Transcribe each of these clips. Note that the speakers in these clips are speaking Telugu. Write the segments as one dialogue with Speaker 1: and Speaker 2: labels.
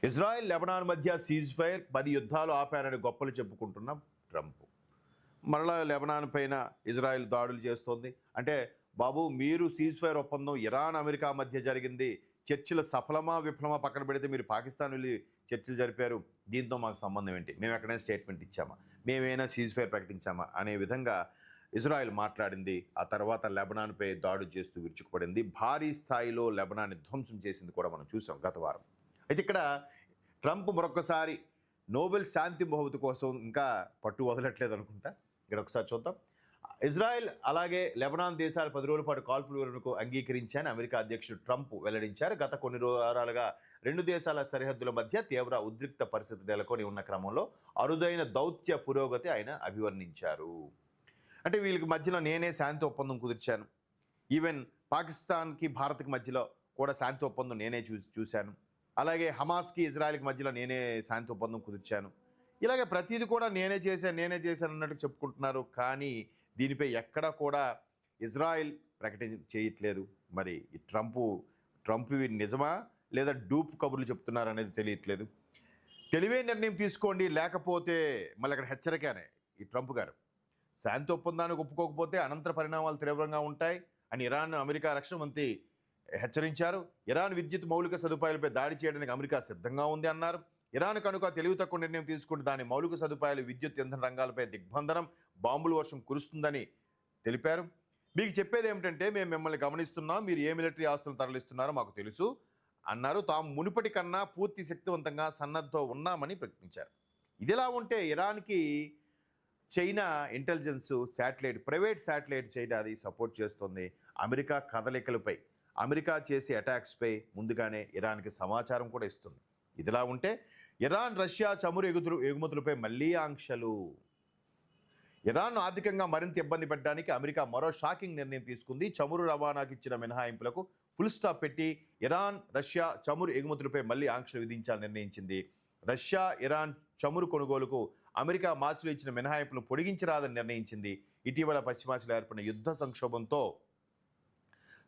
Speaker 1: ఇజ్రాయెల్ లెబనాన్ మధ్య సీజ్ ఫైర్ 10 యుద్ధాలు ఆపారని గొప్పలు చెప్పుకుంటున్న ట్రంప్ మరలా లెబనాన్ పైన ఇజ్రాయెల్ దాడులు చేస్తోంది. అంటే బాబు మీరు సీజ్ ఫైర్ ఒప్పందం ఇరాన్ అమెరికా మధ్య జరిగింది, చర్చలు సఫలమా విఫలమా పక్కన పెడితే మీరు పాకిస్తాన్ వెళ్ళి చర్చలు జరిపారు, దీంతో మాకు సంబంధం ఏంటి, మేము ఎక్కడైనా స్టేట్మెంట్ ఇచ్చామా, మేమైనా సీజ్ ఫైర్ ప్రకటించామా అనే విధంగా ఇజ్రాయెల్ మాట్లాడింది. ఆ తర్వాత లెబనాన్పై దాడులు చేస్తూ విరుచుకుపడింది. భారీ స్థాయిలో లెబనాన్ని ధ్వంసం చేసింది కూడా మనం చూసాం గత వారం. అయితే ఇక్కడ ట్రంప్ మరొకసారి నోబెల్ శాంతి బహుమతి కోసం ఇంకా పట్టు వదలట్లేదు అనుకుంటా. ఇక్కడ ఒకసారి చూద్దాం. ఇజ్రాయెల్ అలాగే లెబనాన్ దేశాలు 10 రోజుల పాటు కాల్పుల విరమణకు అంగీకరించాయని అమెరికా అధ్యక్షుడు ట్రంప్ వెల్లడించారు. గత కొన్ని వారాలుగా 2 దేశాల సరిహద్దుల మధ్య తీవ్ర ఉద్రిక్త పరిస్థితి నెలకొని ఉన్న క్రమంలో అరుదైన దౌత్య పురోగతి ఆయన అభివర్ణించారు. అంటే వీళ్ళకి మధ్యలో నేనే శాంతి ఒప్పందం కుదిర్చాను, ఈవెన్ పాకిస్తాన్కి భారత్కి మధ్యలో కూడా శాంతి ఒప్పందం నేనే చూశాను, అలాగే హమాస్కి ఇజ్రాయెల్కి మధ్యలో నేనే శాంతి ఒప్పందం కుదిర్చాను, ఇలాగే ప్రతిదీ కూడా నేనే చేశాను అన్నట్టు చెప్పుకుంటున్నారు. కానీ దీనిపై ఎక్కడా కూడా ఇజ్రాయెల్ చేయట్లేదు. మరి ఈ ట్రంప్ ఇవి నిజమా లేదా డూప్ కబుర్లు చెప్తున్నారు అనేది తెలియట్లేదు. తెలివైన నిర్ణయం తీసుకోండి, లేకపోతే మళ్ళీ అక్కడ హెచ్చరికనే ఈ ట్రంప్ గారు. శాంతి ఒప్పందానికి ఒప్పుకోకపోతే అనంతర పరిణామాలు తీవ్రంగా ఉంటాయి అని ఇరాన్ అమెరికా రక్షణ మంత్రి హెచ్చరించారు. ఇరాన్ విద్యుత్ మౌలిక సదుపాయాలపై దాడి చేయడానికి అమెరికా సిద్ధంగా ఉంది అన్నారు. ఇరాన్ కనుక తెలివి తక్కువ నిర్ణయం తీసుకుంటే దాని మౌలిక సదుపాయాలు, విద్యుత్ ఇంధన రంగాలపై దిగ్బంధనం, బాంబుల వర్షం కురుస్తుందని తెలిపారు. మీకు చెప్పేది ఏమిటంటే మేము మిమ్మల్ని గమనిస్తున్నాం, మీరు ఏ మిలిటరీ ఆస్తులను తరలిస్తున్నారో మాకు తెలుసు అన్నారు. తాము మునుపటి కన్నా పూర్తి శక్తివంతంగా సన్నద్ధతో ఉన్నామని ప్రకటించారు. ఇదిలా ఉంటే ఇరాన్కి China intelligence satellite, private satellite China అది సపోర్ట్ చేస్తుంది. అమెరికా కదలికలపై, అమెరికా చేసే అటాక్స్పై ముందుగానే ఇరాన్కి సమాచారం కూడా ఇస్తుంది. ఇదిలా ఉంటే ఇరాన్ రష్యా చమురు ఎగుమతులపై మళ్లీ ఆంక్షలు. ఇరాన్ ఆర్థికంగా మరింత ఇబ్బంది పెట్టడానికి అమెరికా మరో షాకింగ్ నిర్ణయం తీసుకుంది. చమురు రవాణాకి ఇచ్చిన మినహాయింపులకు ఫుల్ స్టాప్ పెట్టి ఇరాన్ రష్యా చమురు ఎగుమతులపై మళ్లీ ఆంక్షలు విధించాలని నిర్ణయించింది. రష్యా ఇరాన్ చమురు కొనుగోలుకు అమెరికా మార్చిలో ఇచ్చిన మినహాయింపులను పొడిగించరాదని నిర్ణయించింది. ఇటీవల పశ్చిమాసియాలో ఏర్పడిన యుద్ధ సంక్షోభంతో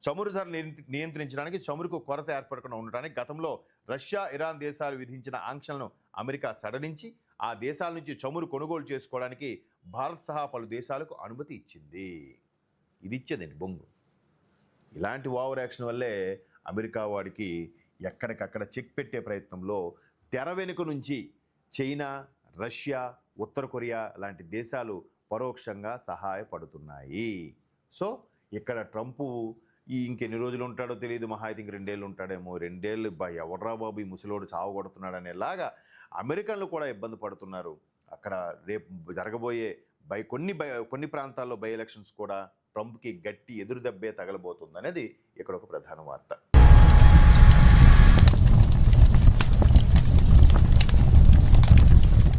Speaker 1: చమురు ధర నియంత్రించడానికి, చమురుకు కొరత ఏర్పడకుండా ఉండడానికి గతంలో రష్యా ఇరాన్ దేశాలు విధించిన ఆంక్షలను అమెరికా సడలించి ఆ దేశాల నుంచి చమురు కొనుగోలు చేసుకోవడానికి భారత్ సహా పలు దేశాలకు అనుమతి ఇచ్చింది. ఇది ఇచ్చేదండి బొంగు. ఇలాంటి ఓవర్ యాక్షన్ వల్లే అమెరికా వాడికి ఎక్కడికక్కడ చెక్ పెట్టే ప్రయత్నంలో తెర వెనుక నుంచి చైనా, రష్యా, ఉత్తర కొరియా లాంటి దేశాలు పరోక్షంగా సహాయపడుతున్నాయి. సో ఇక్కడ ట్రంపు ఇంకెన్ని రోజులు ఉంటాడో తెలియదు, మహా అయితే ఇంక 2 ఏళ్ళు ఉంటాడేమో. 2 ఏళ్ళు ఎవర్రా బాబు ఈ ముసలోడు చావగొడుతున్నాడు అనేలాగా అమెరికన్లు కూడా ఇబ్బంది పడుతున్నారు. అక్కడ రేపు జరగబోయే కొన్ని ప్రాంతాల్లో బై ఎలక్షన్స్ కూడా ట్రంప్కి గట్టి ఎదురు దెబ్బే తగలబోతుంది అనేది ఇక్కడ ఒక ప్రధాన వార్త.